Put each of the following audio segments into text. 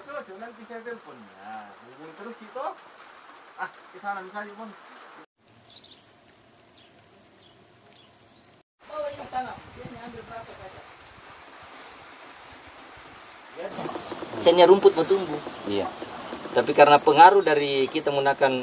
cocok, nanti saya telepon. Nah, hubungi terus Cito. Ah, ke sana misalnya pun. Bawa ini tanam, ini ambil berapa saja. Biasa. Biasanya rumput mau tumbuh. Iya. Tapi karena pengaruh dari kita menggunakan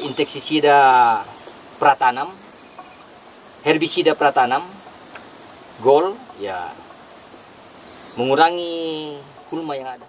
insektisida pratanam, herbisida pratanam, gol, ya mengurangi gulma yang ada.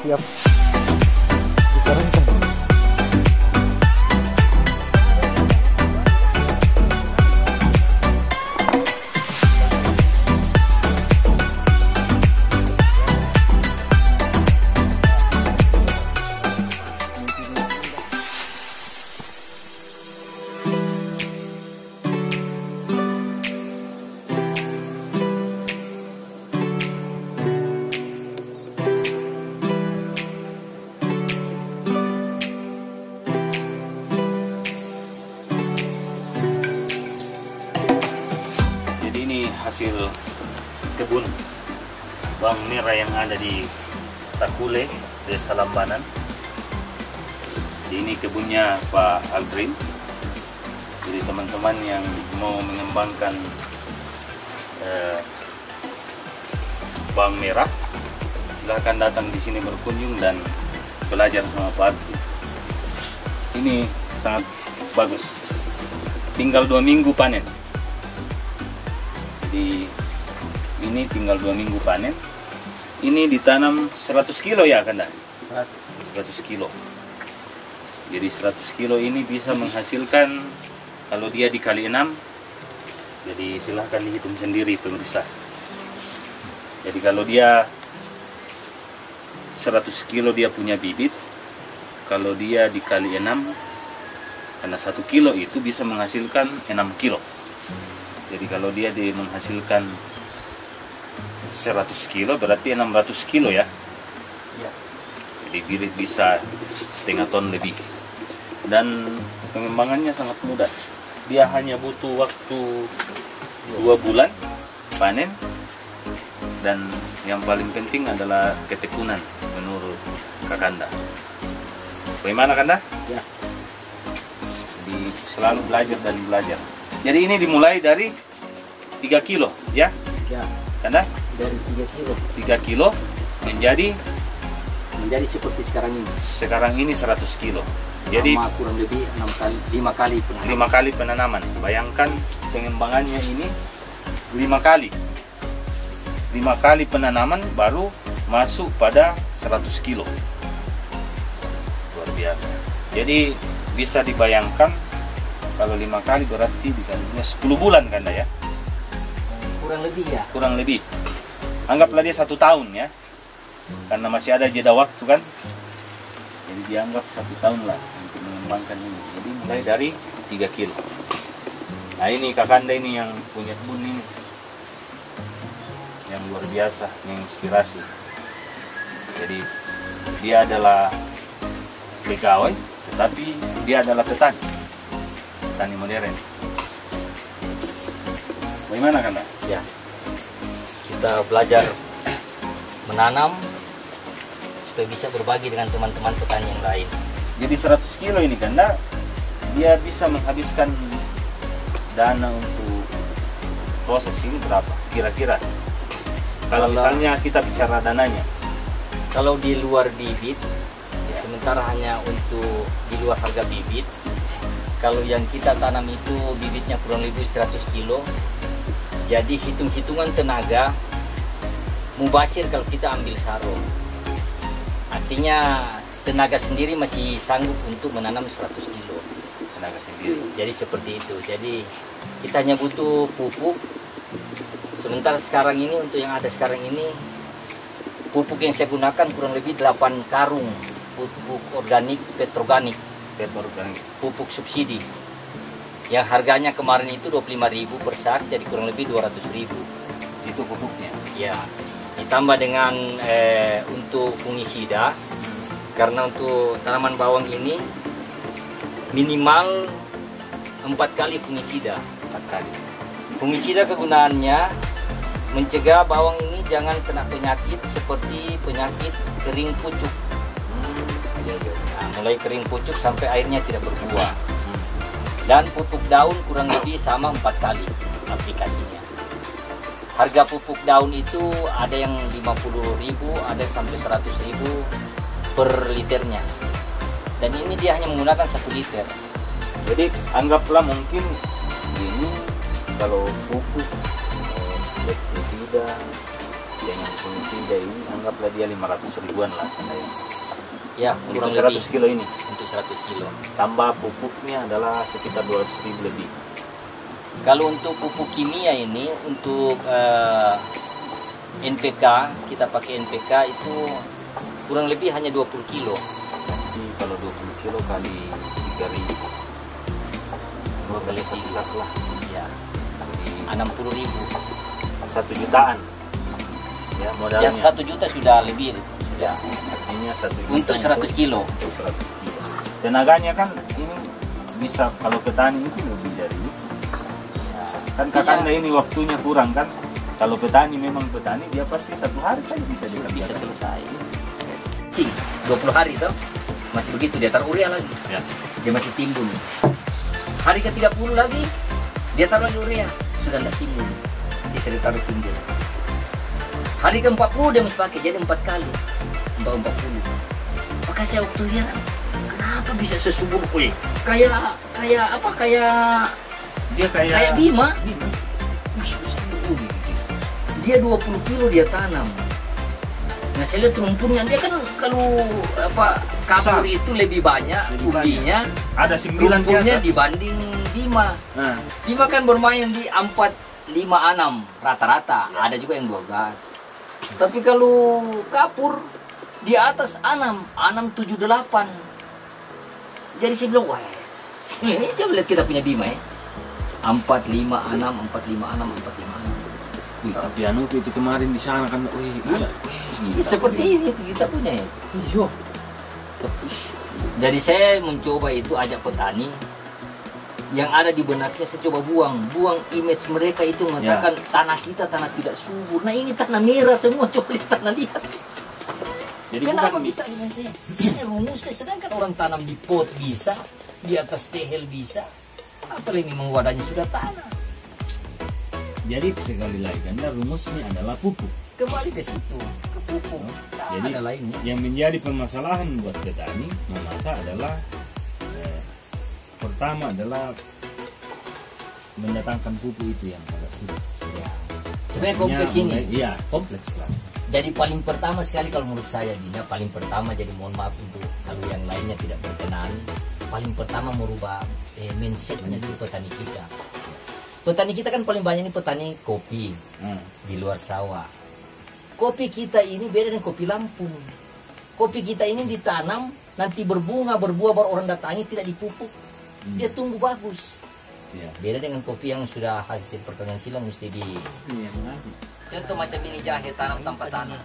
siap dikeringkan. Hasil kebun bawang merah yang ada di Takule, Desa Lambanan. Ini kebunnya Pak Aldrin. Jadi teman-teman yang mau mengembangkan bawang merah, silahkan datang di sini berkunjung dan belajar sama Pak Aldrin. Ini sangat bagus. Tinggal 2 minggu panen. Jadi ini tinggal 2 minggu panen. Ini ditanam 100 kilo ya Kanda? 100 kilo. Jadi 100 kilo ini bisa menghasilkan, kalau dia dikali 6, jadi silahkan dihitung sendiri pemirsa. Jadi kalau dia 100 kilo dia punya bibit, kalau dia dikali 6, karena 1 kilo itu bisa menghasilkan 6 kilo. Jadi kalau dia menghasilkan 100 kilo berarti 600 kilo ya. Jadi bibit bisa setengah ton lebih. Dan pengembangannya sangat mudah. Dia hanya butuh waktu 2 bulan panen. Dan yang paling penting adalah ketekunan menurut Kakanda. Bagaimana Kanda? Ya. Jadi selalu belajar dan belajar. Jadi ini dimulai dari 3 kilo ya? Ya. Kanda? Dari 3 kilo. 3 kilo menjadi seperti sekarang ini. Sekarang ini 100 kilo. Jadi kurang lebih 5 kali penanaman. 5 kali penanaman. Bayangkan pengembangannya ini 5 kali. 5 kali penanaman baru masuk pada 100 kilo. Luar biasa. Jadi bisa dibayangkan kalau 5 kali berarti dikalinya 10 bulan Kanda ya? Kurang lebih ya? Kurang lebih. Anggaplah dia 1 tahun ya. Karena masih ada jeda waktu kan. Jadi dianggap 1 tahun lah untuk mengembangkan ini. Jadi mulai dari 3 kilo. Nah ini Kakanda ini yang punya kebun ini. Yang luar biasa, menginspirasi. Jadi dia adalah pegawai, tetapi dia adalah petani. Petani modern. Bagaimana Kanda? Ya. Kita belajar menanam supaya bisa berbagi dengan teman-teman petani yang lain. Jadi 100 kilo ini Kanda, dia bisa menghabiskan dana untuk proses ini berapa kira-kira? Kalau misalnya kita bicara dananya. Kalau di luar bibit, sementara hanya untuk di luar harga bibit. Kalau yang kita tanam itu bibitnya kurang lebih 100 kilo. Jadi hitung-hitungan tenaga mubasir kalau kita ambil sarung. Artinya tenaga sendiri masih sanggup untuk menanam 100 kilo. Tenaga sendiri. Jadi seperti itu. Jadi kita hanya butuh pupuk. Sementara sekarang ini, untuk yang ada sekarang ini, pupuk yang saya gunakan kurang lebih 8 karung pupuk organik, petroorganik, pupuk subsidi. Yang harganya kemarin itu 25.000 per sak, jadi kurang lebih 200.000. Itu pupuknya. Ya, ditambah dengan untuk fungisida, karena untuk tanaman bawang ini minimal 4 kali fungisida. 4 kali. Fungisida kegunaannya mencegah bawang ini jangan kena penyakit seperti penyakit kering pucuk. Nah, mulai kering pucuk sampai airnya tidak berbuah. Dan pupuk daun kurang lebih sama 4 kali aplikasinya. Harga pupuk daun itu ada yang 50.000, ada yang sampai 100.000 per liternya. Dan ini dia hanya menggunakan 1 liter. Jadi anggaplah mungkin ini kalau pupuk pestisida dengan femisida ini anggaplah dia 500 ribuan lah. Ya, Untuk kurang 100 lebih. kilo ini. Untuk 100 kilo. Tambah pupuknya adalah sekitar 200 ribu lebih. Kalau untuk pupuk kimia ini, untuk NPK, kita pakai NPK itu kurang lebih hanya 20 kilo. Jadi kalau 20 kilo kali 3 ribu, 2 kali 1 lah. Ya, Jadi 60 ribu. 1 jutaan. Ya, modalnya. Yang 1 juta sudah lebih. Ya, artinya 1 juta Untuk 100 kilo. Untuk 100 kilo. Tenaganya kan ini bisa, kalau petani itu lebih dari ini. Ya, kan kakanda ini waktunya kurang kan. Kalau petani memang petani, dia pasti 1 hari saja bisa dikerjakan. Bisa selesai. 20 hari toh masih begitu, dia taruh urea lagi, Ya. dia masih timbul. Hari ke-30 lagi dia taruh lagi urea, sudah tidak timbul, dia sudah taruh timbul. Hari ke-40 dia masih pakai, jadi 4 kali 40. Maka saya waktu heran, kenapa bisa sesubur kayak apa, Dia kayak Bima. Dia 20 kilo dia tanam. Nah, saya lihat rumputnya, dia kan kalau apa kapur Besar. itu lebih banyak Lebih umbinya, ada 9 di rumputnya atas. dibanding Bima. Nah, Bima kan bermain di 4, 5, 6 rata-rata, ada juga yang 12. Tapi kalau kapur di atas 6, 7, 8. Jadi saya bilang, wah, ini coba lihat kita punya Bima ya. 4, 5, 6, 4, 5, 6, 4, 5, 6. Wih, tapi anu itu kemarin di sana kan, Seperti ini kita punya ya. Iya. Jadi saya mencoba itu ajak petani yang ada di benaknya, saya coba buang image mereka itu mengatakan tanah kita tanah tidak subur. Nah ini tanah merah semua, coba lihat tanah lihat. jadi Kenapa bukan bisa ini saya? Ini rumusnya, sedangkan orang tanam di pot bisa, di atas tehel bisa, apalagi memang wadahnya sudah tanah. Jadi sekali lagi kan rumusnya adalah pupuk. Kembali ke situ, ke pupuk. Tak Jadi ada lainnya. yang menjadi permasalahan buat petani memasa adalah pertama adalah mendatangkan pupuk itu yang agak sulit. Sebenarnya kompleks ini. Iya, kompleks lah. Jadi paling pertama sekali kalau menurut saya Dina, paling pertama, jadi mohon maaf untuk kalau yang lainnya tidak berkenan, paling pertama merubah mindsetnya dulu petani kita. Petani kita kan paling banyak ini petani kopi di luar sawah. Kopi kita ini beda dengan kopi Lampung. Kopi kita ini ditanam, nanti berbunga, berbuah, baru orang datangi, tidak dipupuk. Dia tumbuh bagus. Iya. Beda dengan kopi yang sudah hasil perkawinan silang, mesti di... Iya, mengaku. Contoh macam ini jahe tanam tanpa tanah.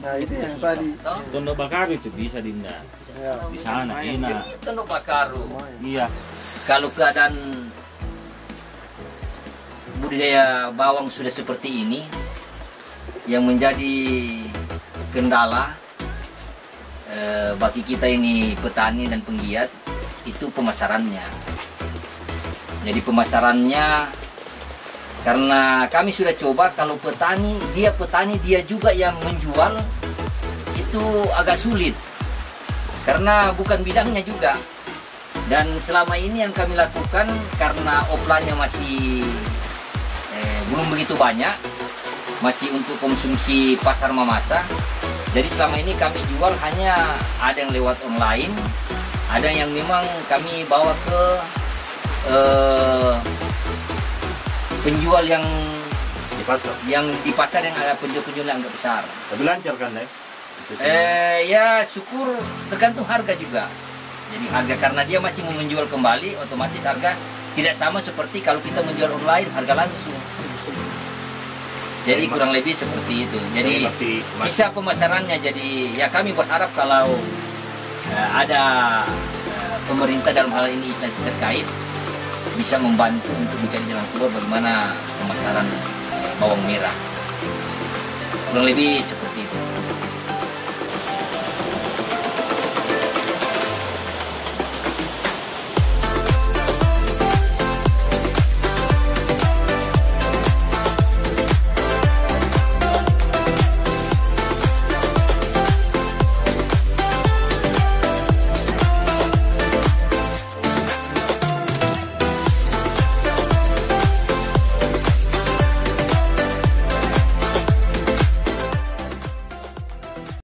Nah itu yang tadi. Toh? Tondo bakar itu bisa Dinda. Ya. Di sana enak. Itu no bakaru. Iya. Kalau keadaan budidaya bawang sudah seperti ini, yang menjadi kendala bagi kita ini petani dan penggiat itu pemasarannya. Jadi pemasarannya, karena kami sudah coba, kalau petani dia juga yang menjual, itu agak sulit karena bukan bidangnya juga. Dan selama ini yang kami lakukan, karena offline-nya masih belum begitu banyak, masih untuk konsumsi pasar mamasa. Jadi selama ini kami jual hanya ada yang lewat online, ada yang memang kami bawa ke penjual yang di pasar yang ada penjual yang agak besar. Tapi lancar kan, Dek? Ya syukur, tergantung harga juga. Jadi harga, karena dia masih mau menjual kembali, otomatis harga tidak sama seperti kalau kita menjual online, harga langsung. Jadi kurang lebih seperti itu. Jadi sisa pemasarannya, jadi ya kami berharap kalau ada pemerintah dalam hal ini instansi terkait bisa membantu untuk mencari jalan keluar bagaimana pemasaran bawang merah. Kurang lebih seperti